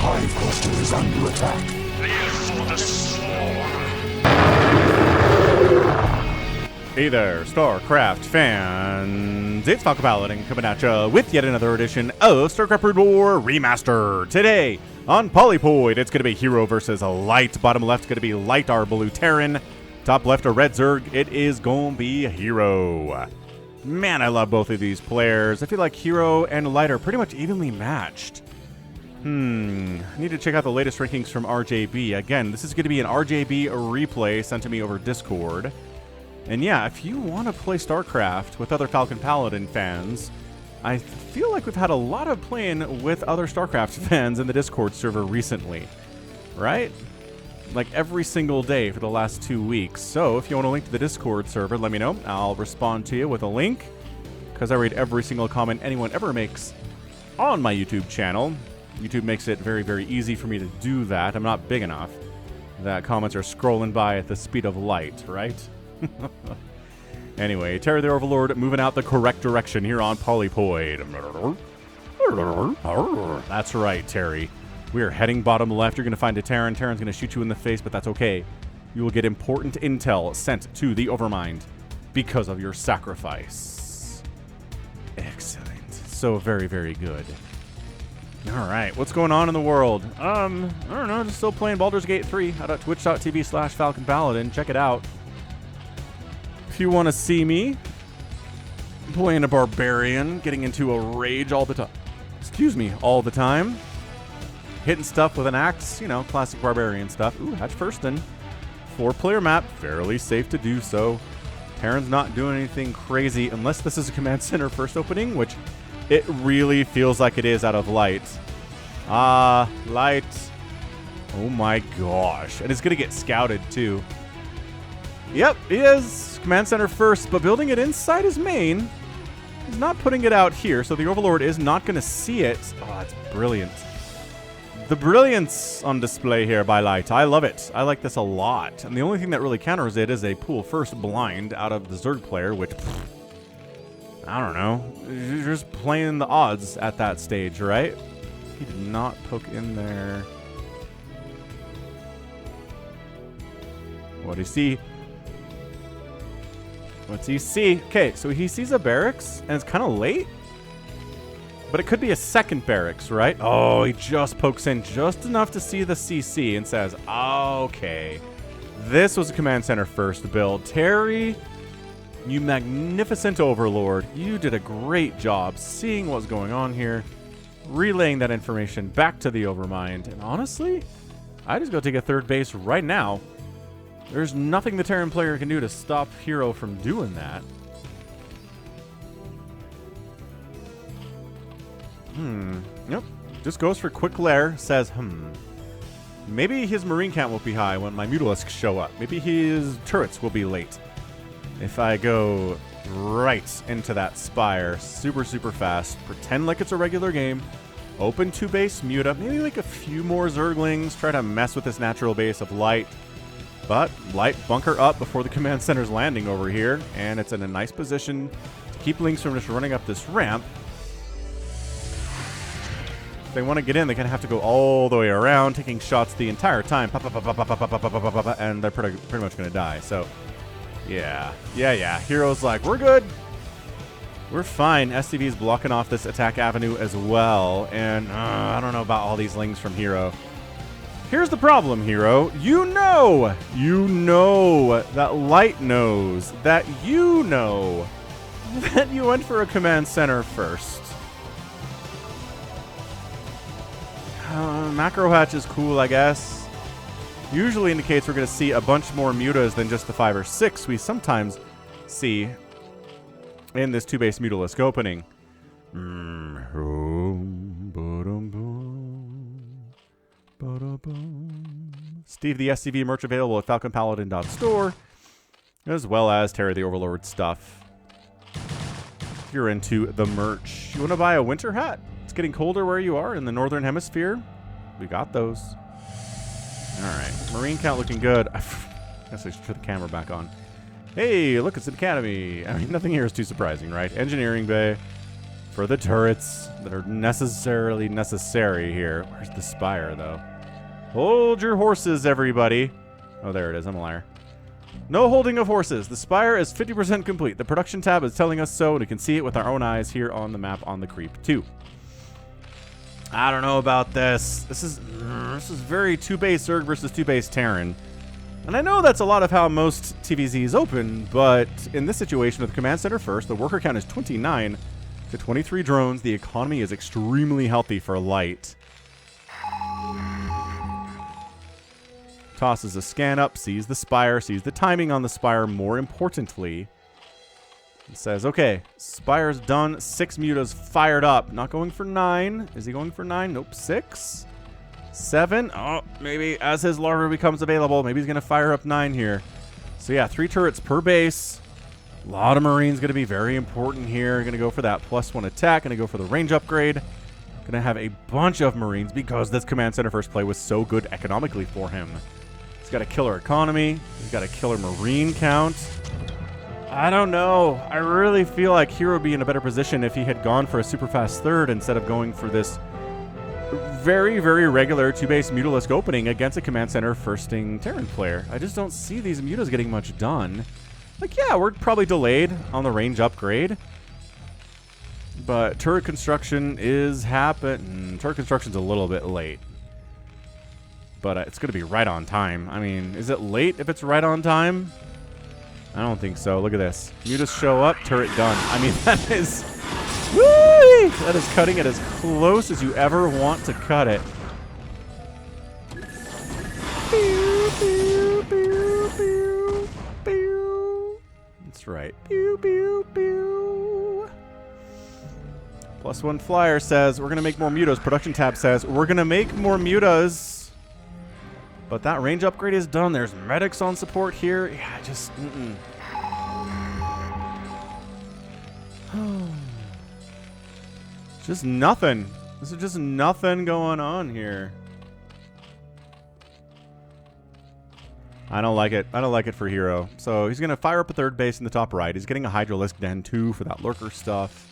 hive cluster is under attack. Live for the swarm. Hey there, StarCraft fans! It's Falcon Paladin coming at ya with yet another edition of StarCraft Brood War Remastered. Today, on Polypoid, it's going to be herO versus a Light. Bottom left, going to be Light, our blue Terran. Top left, a red Zerg. It is going to be herO. Man, I love both of these players. I feel like herO and Light are pretty much evenly matched. I need to check out the latest rankings from RJB. Again, this is going to be an RJB replay sent to me over Discord. And yeah, if you want to play StarCraft with other Falcon Paladin fans, I feel like we've had a lot of playing with other StarCraft fans in the Discord server recently, right? Like every single day for the last 2 weeks. So if you want a link to the Discord server, let me know. I'll respond to you with a link, because I read every single comment anyone ever makes on my YouTube channel. YouTube makes it very, very easy for me to do that. I'm not big enough that comments are scrolling by at the speed of light, right? Anyway, Terry the Overlord moving out the correct direction here on Polypoid. That's right, Terry. We are heading bottom left. You're going to find a Terran. Terran's going to shoot you in the face, but that's okay. You will get important intel sent to the Overmind because of your sacrifice. Excellent. So very, very good. All right, what's going on in the world? I don't know, just still playing Baldur's Gate 3 out at twitch.tv/Falcon Paladin. Check it out. If you want to see me playing a barbarian, getting into a rage all the time, all the time, hitting stuff with an axe, you know, classic barbarian stuff. Ooh, Hatch Firston. 4-player map, fairly safe to do so. Terran's not doing anything crazy unless this is a command center first opening, which it really feels like it is out of Light. Light. Oh my gosh. And it's going to get scouted too. Yep, he is command center first, but building it inside his main. He's not putting it out here, so the Overlord is not going to see it. Oh, that's brilliant. The brilliance on display here by Light. I love it. I like this a lot. And the only thing that really counters it is a pool first blind out of the Zerg player, which, I don't know. You're just playing the odds at that stage, right? He did not poke in there. What do you see? What's he see? Okay, so he sees a barracks, and it's kind of late. But it could be a second barracks, right? Oh, he just pokes in just enough to see the CC and says, okay, this was a command center first build. Terry, you magnificent Overlord, you did a great job seeing what's going on here, relaying that information back to the Overmind. And honestly, I just go take a third base right now. There's nothing the Terran player can do to stop herO from doing that. Yep. Just goes for quick lair, says, maybe his marine count won't be high when my Mutalisks show up. Maybe his turrets will be late. If I go right into that spire, super, super fast, pretend like it's a regular game, open 2-base Muta, maybe like a few more Zerglings, try to mess with this natural base of Light. But Light bunker up before the command center's landing over here, and it's in a nice position to keep Lings from just running up this ramp. If they want to get in, they kind of have to go all the way around, taking shots the entire time, and they're pretty much going to die. So, yeah. herO's like, we're good. We're fine. SCV's blocking off this attack avenue as well, and I don't know about all these Lings from herO. Here's the problem, herO. You know that Light knows that you know that you went for a command center first. Macro hatch is cool, I guess. Usually indicates we're going to see a bunch more mutas than just the 5 or 6 we sometimes see in this 2-base Mutalisk opening. Steve the SCV merch available at falconpaladin.store, as well as Terry the Overlord stuff. If you're into the merch, you want to buy a winter hat? It's getting colder where you are in the northern hemisphere. We got those. All right, marine count looking good. I guess I should put the camera back on. Hey, look, it's an academy. I mean, nothing here is too surprising, right? Engineering bay. for the turrets that are necessary here. Where's the spire, though? Hold your horses, everybody. Oh, there it is. I'm a liar. No holding of horses. The spire is 50% complete. The production tab is telling us so, and we can see it with our own eyes here on the map on the creep, too. I don't know about this. This is very 2-base Zerg versus 2-base Terran. And I know that's a lot of how most TVZs open, but in this situation with the command center first, the worker count is 29 to 23 drones. The economy is extremely healthy for light. Tosses a scan up, sees the spire, sees the timing on the spire more importantly. It says, okay, spire's done, 6 mutas fired up. Not going for 9. Is he going for 9? Nope, 6. 7. Oh, maybe as his larva becomes available, maybe he's going to fire up 9 here. So yeah, 3 turrets per base. A lot of Marines going to be very important here. Going to go for that +1 attack. Going to go for the range upgrade. Going to have a bunch of Marines because this command center first play was so good economically for him. He's got a killer economy. He's got a killer Marine count. I don't know. I really feel like herO would be in a better position if he had gone for a super fast third instead of going for this very, very regular 2-base Mutalisk opening against a command center firsting Terran player. I just don't see these mutas getting much done. Like, yeah, we're probably delayed on the range upgrade. But turret construction is happening. Turret construction's a little bit late. But it's going to be right on time. I mean, is it late if it's right on time? I don't think so. Look at this. Mutas show up, turret done. I mean, that is... Whee! That is cutting it as close as you ever want to cut it. Pew, pew, pew, pew, pew. That's right. Pew, pew, pew. +1 flyer says, we're going to make more mutas. Production tab says, we're going to make more mutas. But that range upgrade is done. There's medics on support here. Yeah, just... Just nothing. This is just nothing going on here. I don't like it. I don't like it for herO. So he's going to fire up a third base in the top right. He's getting a Hydralisk Den 2 for that lurker stuff.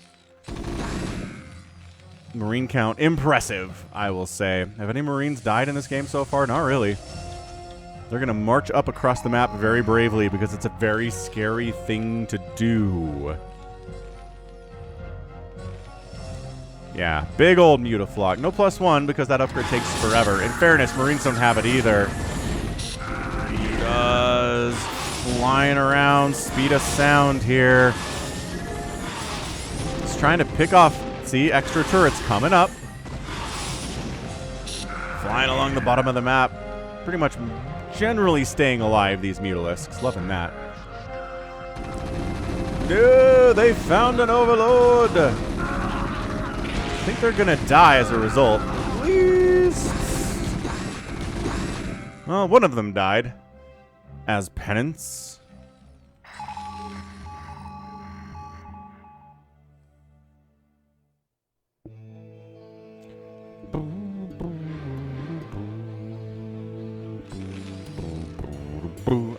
Marine count, impressive, I will say. Have any Marines died in this game so far? Not really. They're going to march up across the map very bravely because it's a very scary thing to do. Yeah, big old Mutaflock. No +1 because that upgrade takes forever. In fairness, Marines don't have it either. Mutas flying around, speed of sound here. Just trying to pick off... See, extra turrets coming up. Flying along the bottom of the map. Pretty much generally staying alive, these Mutalisks. Loving that. No, they found an overlord. I think they're going to die as a result. Please. Well, one of them died. As penance.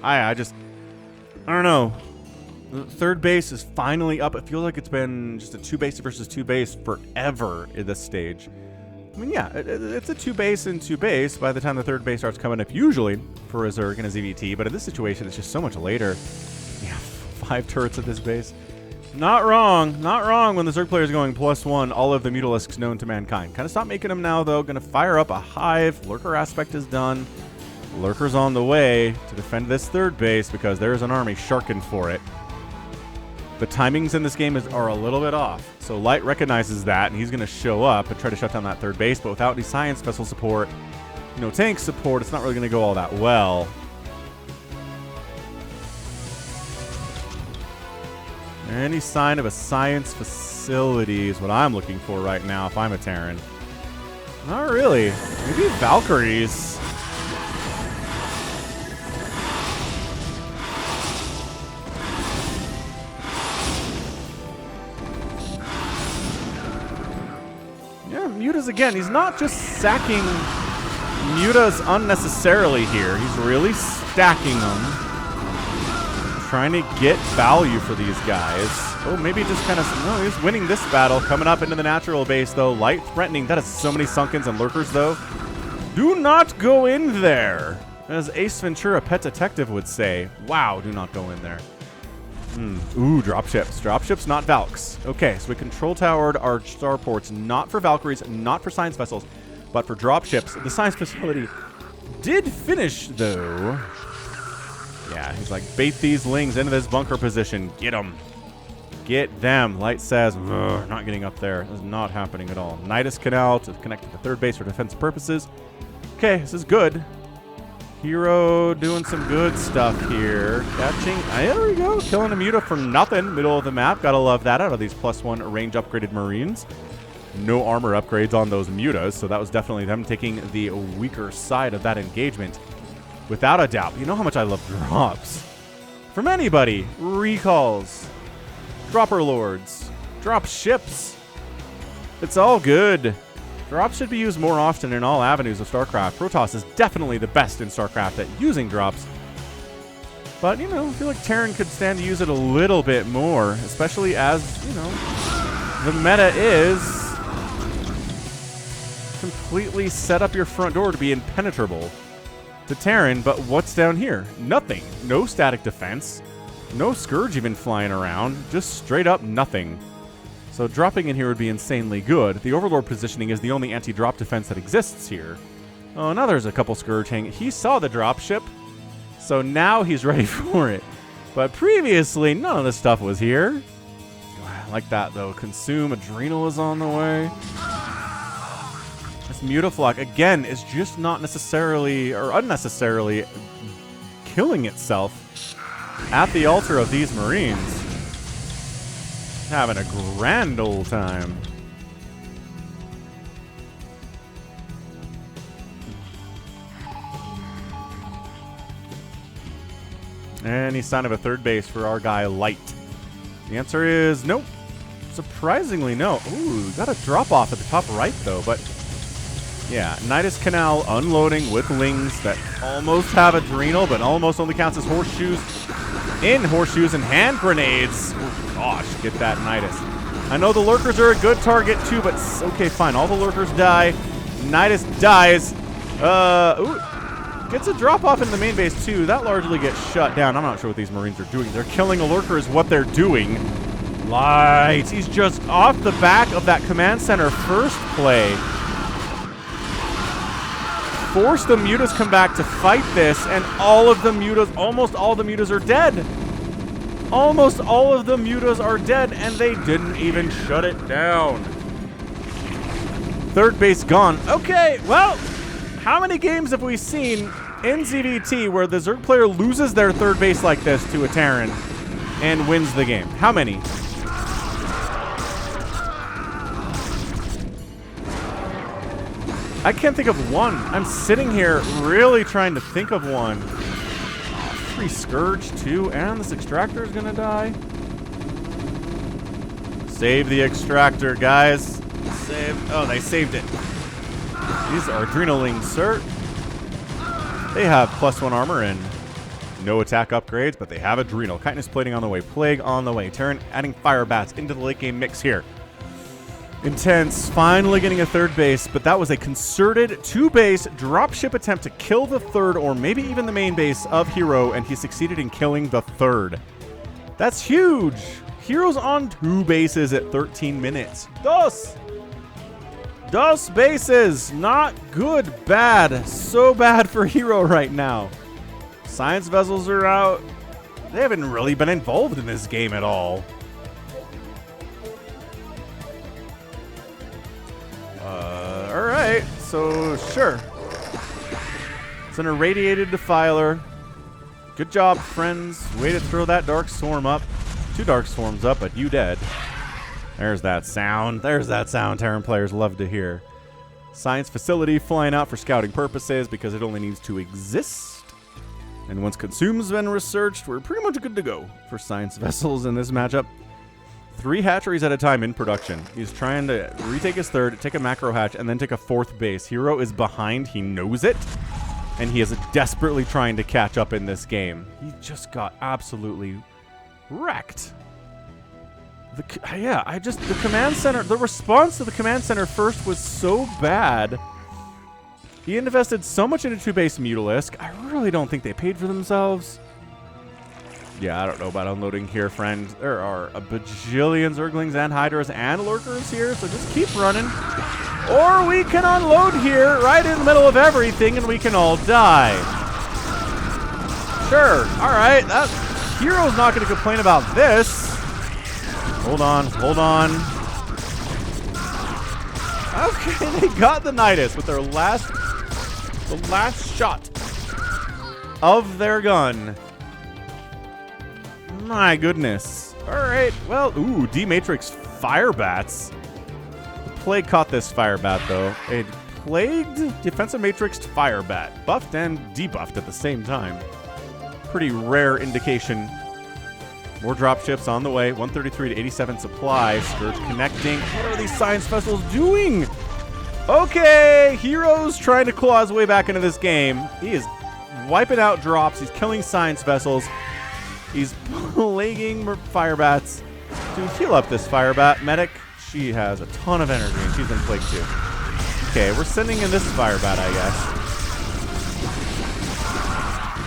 I don't know. The third base is finally up. It feels like it's been just a 2-base versus 2-base forever at this stage. I mean, yeah, it's a 2-base and 2-base by the time the third base starts coming up, usually for a Zerg and a ZVT. But in this situation, it's just so much later. Yeah, 5 turrets at this base. Not wrong. Not wrong when the Zerg player is going +1, all of the Mutalisks known to mankind. Kind of stop making them now, though. Going to fire up a hive. Lurker aspect is done. Lurker's on the way to defend this third base because there's an army sharking for it. The timings in this game are a little bit off. So Light recognizes that, and he's going to show up and try to shut down that third base. But without any science vessel support, tank support, it's not really going to go all that well. Any sign of a science facility is what I'm looking for right now if I'm a Terran. Not really. Maybe Valkyries. Mutas again. He's not just sacking mutas unnecessarily here. He's really stacking them. Trying to get value for these guys. Oh, maybe just kind of... No, he's winning this battle. Coming up into the natural base, though. Light threatening. That is so many Sunkens and Lurkers, though. Do not go in there. As Ace Ventura, Pet Detective, would say. Wow, do not go in there. Ooh, dropships. Dropships, not Valks. Okay, so we control towered our starports, not for Valkyries, not for science vessels, but for dropships. The science facility did finish, though. Yeah, he's like, bait these lings into this bunker position. Get them. Get them. Light says, not getting up there. This is not happening at all. Nidus Canal to connect to the third base for defense purposes. Okay, this is good. herO doing some good stuff here. Catching. There we go. Killing a Muta for nothing. Middle of the map. Gotta love that out of these +1 range upgraded Marines. No armor upgrades on those Mutas, so that was definitely them taking the weaker side of that engagement. Without a doubt. You know how much I love drops. From anybody. Recalls. Dropper Lords. Drop ships. It's all good. Drops should be used more often in all avenues of StarCraft. Protoss is definitely the best in StarCraft at using drops. But, you know, I feel like Terran could stand to use it a little bit more. Especially as, you know, the meta is completely set up your front door to be impenetrable to Terran. But what's down here? Nothing. No static defense. No Scourge even flying around. Just straight up nothing. So dropping in here would be insanely good. The Overlord positioning is the only anti-drop defense that exists here. Oh, now there's a couple Scourge hanging. He saw the dropship, so now he's ready for it. But previously, none of this stuff was here. I like that, though. Consume Adrenal is on the way. This Mutaflock, again, is just not necessarily or unnecessarily killing itself at the altar of these Marines. Having a grand old time. Any sign of a third base for our guy Light? The answer is nope. Surprisingly, no. Ooh, got a drop off at the top right, though. But yeah, Nidus Canal unloading with lings that almost have Adrenal, but almost only counts as horseshoes. In horseshoes and hand grenades. Oh, gosh, get that Nidus. I know the Lurkers are a good target, too, but okay, fine. All the Lurkers die. Nidus dies. Ooh. Gets a drop-off in the main base, too. That largely gets shut down. I'm not sure what these Marines are doing. They're killing a Lurker is what they're doing. Light. He's just off the back of that command center first play. Force the Mutas come back to fight this, and all of the Mutas, almost all the Mutas are dead. Almost all of the Mutas are dead, and they didn't even shut it down. Third base gone. Okay, well, how many games have we seen in ZVT where the Zerg player loses their third base like this to a Terran and wins the game? How many? I can't think of one. I'm sitting here really trying to think of one. Free Scourge, too, and this Extractor is going to die. Save the Extractor, guys. Save. Oh, they saved it. These are Adrenalings, sir. They have +1 armor and no attack upgrades, but they have Adrenal. Chitinous Plating on the way. Plague on the way. Terran adding Fire Bats into the late game mix here. Intense, finally getting a third base, but that was a concerted 2-base dropship attempt to kill the third or maybe even the main base of herO, and he succeeded in killing the third. That's huge! herO's on 2 bases at 13 minutes. Dos bases! Not good, bad. So bad for herO right now. Science vessels are out. They haven't really been involved in this game at all. Alright, so sure. It's an irradiated defiler. Good job, friends. Way to throw that Dark Swarm up. 2 Dark Swarms up, but you dead. There's that sound. There's that sound Terran players love to hear. Science facility flying out for scouting purposes because it only needs to exist. And once Consume's been researched, we're pretty much good to go for science vessels in this matchup. 3 hatcheries at a time in production. He's trying to retake his third, take a macro hatch, and then take a 4th base. herO is behind. He knows it. And he is desperately trying to catch up in this game. He just got absolutely wrecked. The command center, the response to the command center first was so bad. He invested so much into 2-base Mutalisk. I really don't think they paid for themselves. Yeah, I don't know about unloading here, friend. There are a bajillion Zerglings and Hydras and Lurkers here, so just keep running. Or we can unload here right in the middle of everything and we can all die. Sure, alright, that hero's not going to complain about this. Hold on, hold on. Okay, they got the Nidus with their last shot of their gun. My goodness. Alright, well, ooh, D-Matrix Firebats. The Plague caught this Firebat, though. A Plagued Defensive Matrixed Firebat. Buffed and debuffed at the same time. Pretty rare indication. More dropships on the way. 133 to 87 supply. Scourge connecting. What are these science vessels doing? Okay, hero's trying to claw his way back into this game. He is wiping out drops. He's killing science vessels. He's plaguing Firebats. To heal up this Firebat medic, she has a ton of energy and she's been plagued too. Okay, we're sending in this Firebat, I guess.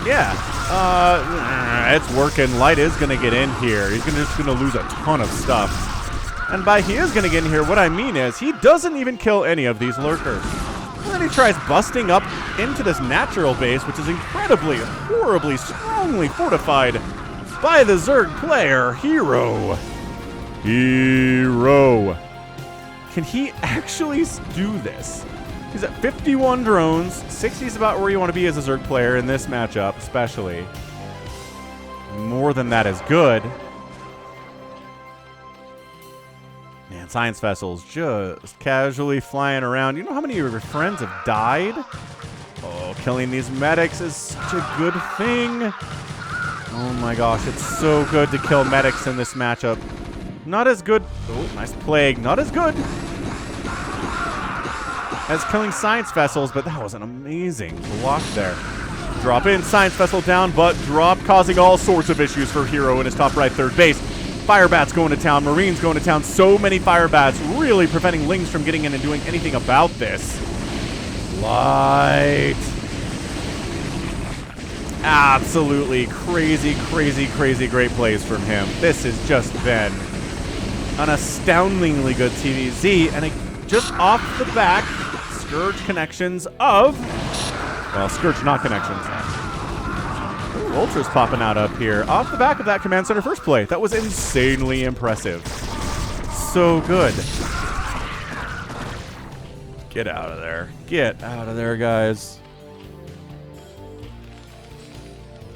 Yeah, it's working. Light is going to get in here. He's just going to lose a ton of stuff. And by he is going to get in here, what I mean is he doesn't even kill any of these Lurkers. And then he tries busting up into this natural base, which is incredibly, horribly, strongly fortified by the Zerg player, herO. herO. Can he actually do this? He's at 51 drones. 60 is about where you want to be as a Zerg player in this matchup, especially. More than that is good. Man, science vessels just casually flying around. You know how many of your friends have died? Oh, killing these medics is such a good thing. Oh my gosh, it's so good to kill medics in this matchup. Not as good. Oh, nice plague. Not as good as killing science vessels, but that was an amazing block there. Drop in, science vessel down, but drop causing all sorts of issues for herO in his top right third base. Firebats going to town, Marines going to town, so many Firebats really preventing Lings from getting in and doing anything about this. Light. Absolutely crazy, crazy, crazy great plays from him. This has just been an astoundingly good TVZ, and just off the back, Scourge connections of, well, Scourge not connections. Ooh, Ultra's popping out up here. Off the back of that command center first play. That was insanely impressive. So good. Get out of there. Get out of there, guys.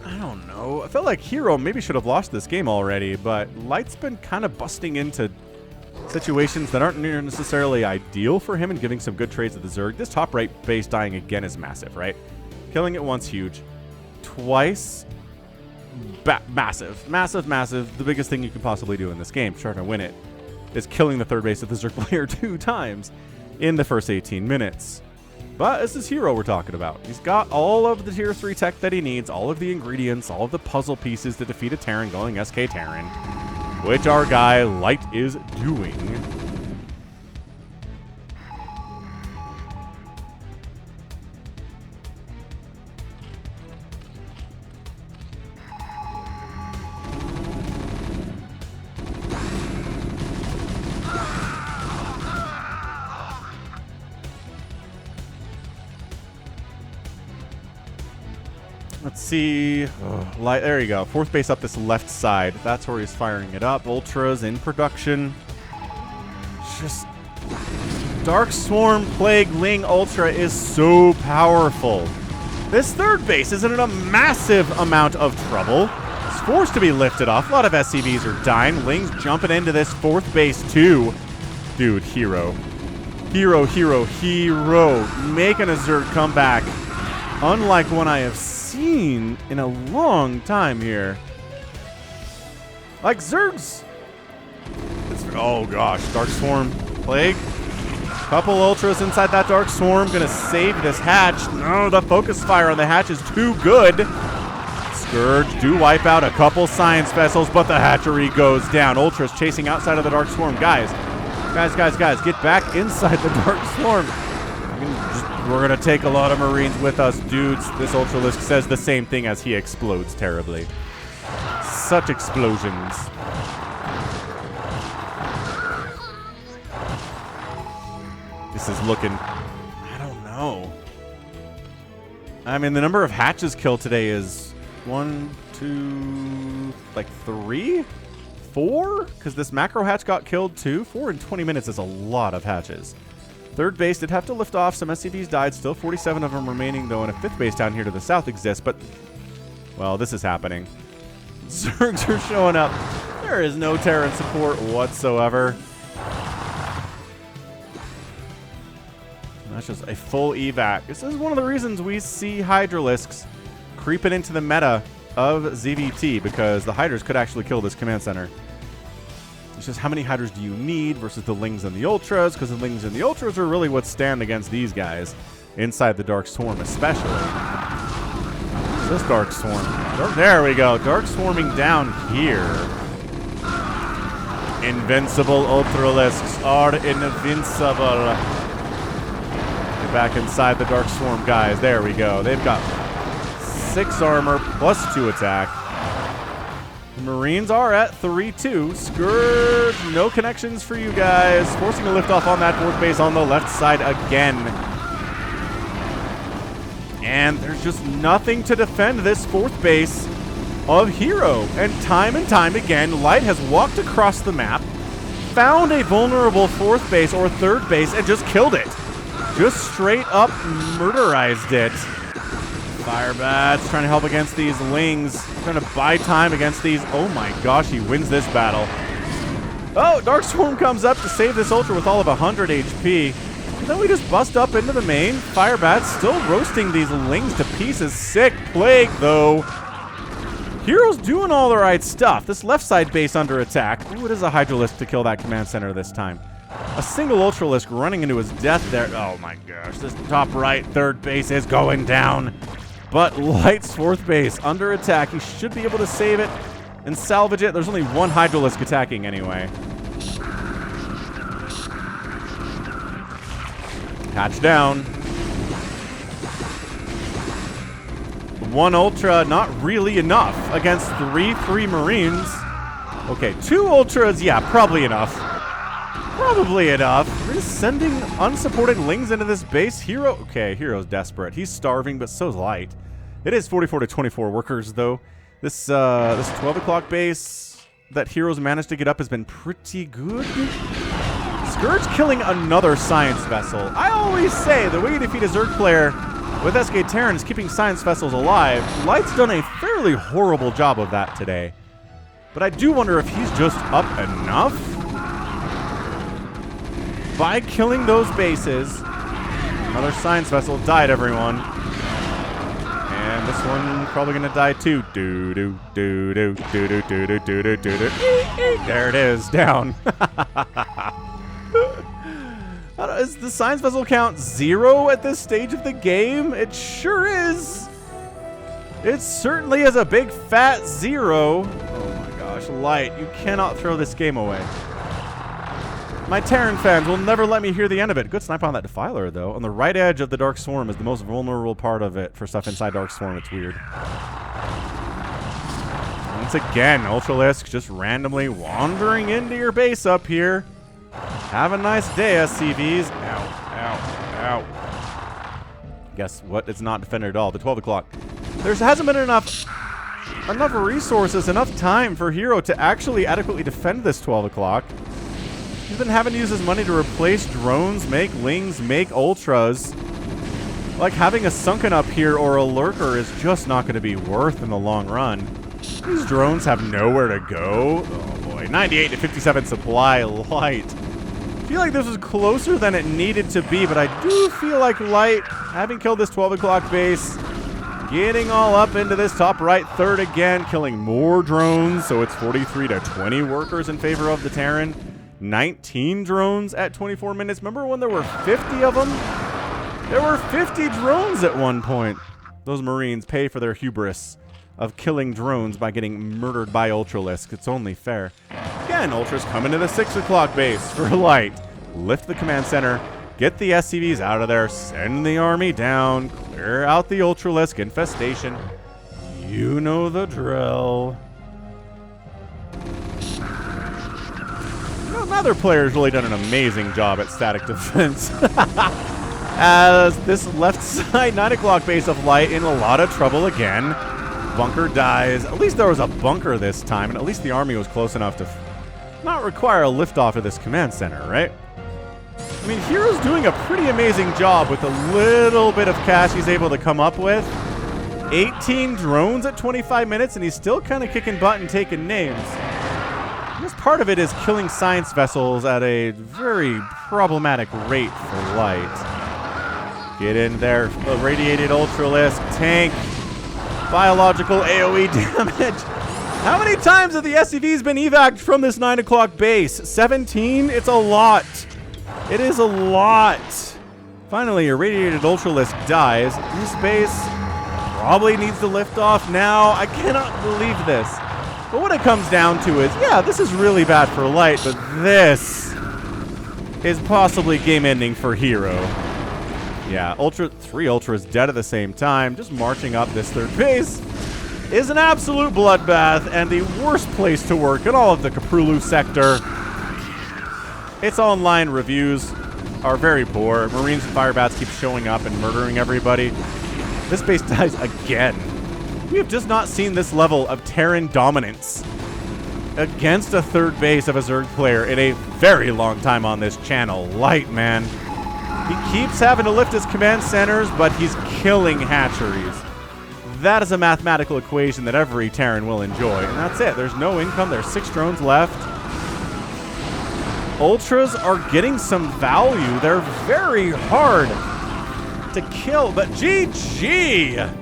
I don't know. I felt like herO maybe should have lost this game already, but Light's been kind of busting into situations that aren't necessarily ideal for him and giving some good trades to the Zerg. This top right base dying again is massive, right? Killing it once, huge. Twice, massive. Massive, massive. The biggest thing you can possibly do in this game, trying to win it, is killing the third base of the Zerg player 2 times in the first 18 minutes. But this is herO we're talking about. He's got all of the tier 3 tech that he needs, all of the ingredients, all of the puzzle pieces to defeat a Terran going SK Terran, which our guy Light is doing. Let's see. Oh, Light, there you go. Fourth base up this left side. That's where he's firing it up. Ultras in production. Just Dark Swarm, Plague, Ling, Ultra is so powerful. This third base is in a massive amount of trouble. It's forced to be lifted off. A lot of SCVs are dying. Ling's jumping into this fourth base too. Dude, herO. herO, herO, herO. Making a Zerg comeback. Unlike one I have seen in a long time here. Like Zergs. Oh gosh, Dark Swarm, Plague. Couple Ultras inside that Dark Swarm. Gonna save this hatch. No, the focus fire on the hatch is too good. Scourge do wipe out a couple science vessels, but the hatchery goes down. Ultra's chasing outside of the Dark Swarm. Guys, get back inside the Dark Swarm. We're going to take a lot of Marines with us, dudes. This Ultralisk says the same thing as he explodes terribly. Such explosions. This is looking... I don't know. I mean, the number of hatches killed today is 1, 2, like 3? 4? Because this macro hatch got killed too. 4 in 20 minutes is a lot of hatches. Third base did have to lift off. Some SCVs died. Still 47 of them remaining, though, and a fifth base down here to the south exists. But, well, this is happening. Zergs are showing up. There is no Terran support whatsoever. That's just a full evac. This is one of the reasons we see Hydralisks creeping into the meta of ZVT, because the Hydras could actually kill this command center. It's just how many Hydras do you need versus the Lings and the Ultras, because the Lings and the Ultras are really what stand against these guys inside the Dark Swarm especially. This Dark Swarm. There we go. Dark Swarming down here. Invincible Ultralisks are invincible. Get back inside the Dark Swarm, guys. There we go. They've got 6 armor plus 2 attack. The Marines are at 3-2. Scourge, no connections for you guys. Forcing a lift off on that fourth base on the left side again. And there's just nothing to defend this fourth base of herO. And time again, Light has walked across the map, found a vulnerable fourth base or third base, and just killed it. Just straight up murderized it. Firebats trying to help against these Lings. Trying to buy time against these. Oh my gosh, he wins this battle. Oh, Dark Swarm comes up to save this Ultra with all of 100 HP. And then we just bust up into the main. Firebats still roasting these Lings to pieces. Sick Plague, though. herO's doing all the right stuff. This left side base under attack. Ooh, it is a Hydralisk to kill that command center this time. A single Ultralisk running into his death there. Oh my gosh, this top right third base is going down. But Light's fourth base under attack. He should be able to save it and salvage it. There's only one Hydralisk attacking anyway. Hatch down. One Ultra, not really enough against 3 Marines. Okay, 2 Ultras, yeah, probably enough. Probably enough. We're just sending unsupported Lings into this base. herO, okay, herO's desperate. He's starving, but so's Light. It is 44 to 24 workers, though. This 12 o'clock base that herO's managed to get up has been pretty good. Scourge killing another science vessel. I always say the way you defeat a Zerg player with SK Terran is keeping science vessels alive. Light's done a fairly horrible job of that today. But I do wonder if he's just up enough. By killing those bases, another science vessel died, everyone. And this one probably gonna die too. There it is, down. Is the science vessel count 0 at this stage of the game? It sure is. It certainly is a big fat 0. Oh my gosh, Light, you cannot throw this game away. My Terran fans will never let me hear the end of it. Good snipe on that Defiler, though. On the right edge of the Dark Swarm is the most vulnerable part of it for stuff inside Dark Swarm. It's weird. Once again, Ultralisk just randomly wandering into your base up here. Have a nice day, SCVs. Ow, ow, ow. Guess what? It's not defended at all. The 12 o'clock. There hasn't been enough resources, enough time for herO to actually adequately defend this 12 o'clock. He's been having to use his money to replace drones, make Lings, make Ultras. Like having a Sunken up here or a Lurker is just not going to be worth in the long run. These drones have nowhere to go. Oh boy, 98 to 57 supply, Light. I feel like this was closer than it needed to be, but I do feel like Light, having killed this 12 o'clock base, getting all up into this top right third again, killing more drones, so it's 43 to 20 workers in favor of the Terran. 19 drones at 24 minutes. Remember when there were 50 of them? There were 50 drones at one point. Those Marines pay for their hubris of killing drones by getting murdered by Ultralisk. It's only fair. Again, Ultras come into the 6 o'clock base for light. Lift the command center. Get the SCVs out of there. Send the army down. Clear out the Ultralisk infestation. You know the drill. Another player's really done an amazing job at static defense. As this left side 9 o'clock base of light in a lot of trouble again. Bunker dies. At least there was a bunker this time, and at least the army was close enough to not require a liftoff of this command center, right? I mean, herO's doing a pretty amazing job with the little bit of cash he's able to come up with. 18 drones at 25 minutes, and he's still kind of kicking butt and taking names. This part of it is killing science vessels at a very problematic rate for light. Get in there, irradiated Ultralisk, tank, biological AoE damage. How many times have the SCVs been evac'd from this 9 o'clock base? 17? It's a lot. It is a lot. Finally, irradiated Ultralisk dies. This base probably needs to lift off now. I cannot believe this. But what it comes down to is, yeah, this is really bad for light, but this is possibly game-ending for herO. Yeah, 3 Ultras dead at the same time, just marching up this third base is an absolute bloodbath and the worst place to work in all of the Kaprulu sector. Its online reviews are very poor. Marines and Firebats keep showing up and murdering everybody. This base dies again. We have just not seen this level of Terran dominance against a third base of a Zerg player in a very long time on this channel. Light, man. He keeps having to lift his command centers, but he's killing hatcheries. That is a mathematical equation that every Terran will enjoy. And that's it. There's no income. There's 6 drones left. Ultras are getting some value. They're very hard to kill, but GG!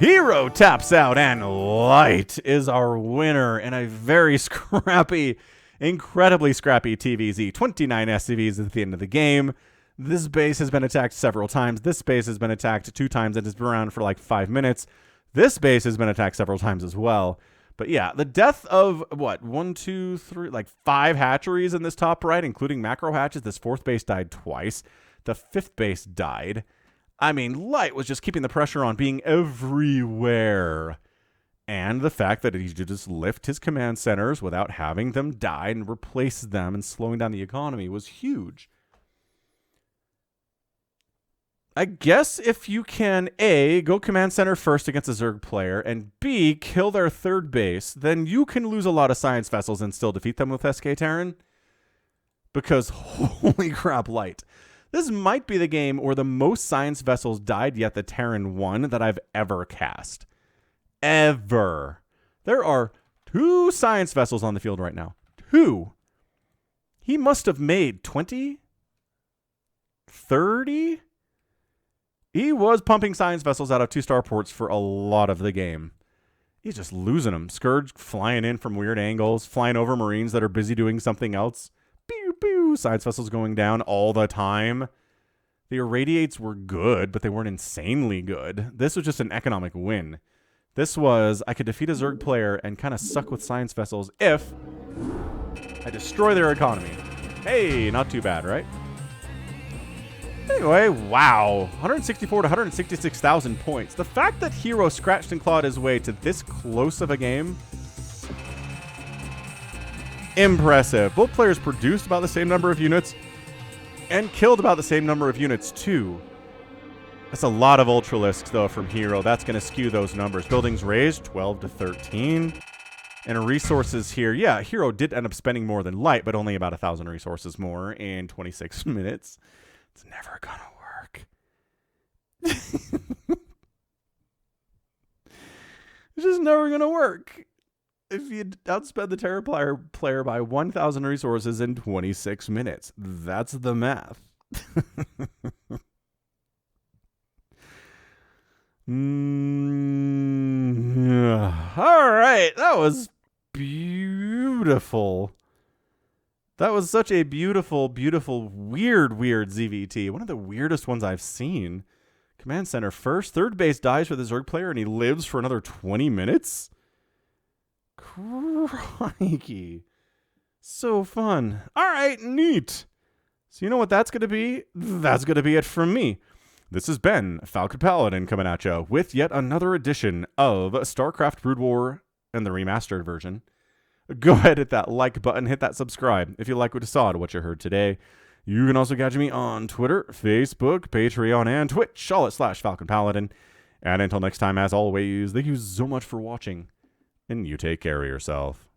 herO taps out, and light is our winner in a very scrappy, incredibly scrappy TVZ. 29 SCVs at the end of the game. This base has been attacked several times. This base has been attacked 2 times and has been around for like 5 minutes. This base has been attacked several times as well. But yeah, the death of, what, 1, 2, 3, like 5 hatcheries in this top right, including macro hatches. This 4th base died twice. The 5th base died. I mean, light was just keeping the pressure on, being everywhere. And the fact that he could just lift his command centers without having them die and replace them and slowing down the economy was huge. I guess if you can, A, go command center first against a Zerg player, and B, kill their third base, then you can lose a lot of science vessels and still defeat them with SK Terran. Because, holy crap, light. This might be the game where the most science vessels died yet the Terran won that I've ever cast. Ever. There are 2 science vessels on the field right now. 2. He must have made 20? 30? He was pumping science vessels out of 2 starports for a lot of the game. He's just losing them. Scourge flying in from weird angles, flying over Marines that are busy doing something else. Pew, pew. Science vessels going down all the time. The irradiates were good, but they weren't insanely good. This was just an economic win. This was, I could defeat a Zerg player and kind of suck with science vessels if I destroy their economy. Hey, not too bad, right? Anyway, wow. 164 to 166,000 points. The fact that herO scratched and clawed his way to this close of a game, impressive. Both players produced about the same number of units and killed about the same number of units too. That's a lot of Ultralisks though from herO. That's going to skew those numbers. Buildings raised 12 to 13. And resources here. Yeah, herO did end up spending more than light, but only about 1,000 resources more in 26 minutes. It's never going to work. It's just never going to work. If you outspend the Terra player by 1,000 resources in 26 minutes. That's the math. All right. That was beautiful. That was such a beautiful, beautiful, weird ZVT. One of the weirdest ones I've seen. Command center first. Third base dies for the Zerg player, and he lives for another 20 minutes? Crikey. So fun. All right, neat. So you know what that's going to be? That's going to be it from me. This has been Falcon Paladin coming at you with yet another edition of StarCraft Brood War and the remastered version. Go ahead, hit that like button, hit that subscribe if you like what you saw to what you heard today. You can also catch me on Twitter, Facebook, Patreon, and Twitch, all at /Falcon Paladin. And until next time, as always, thank you so much for watching, and you take care of yourself.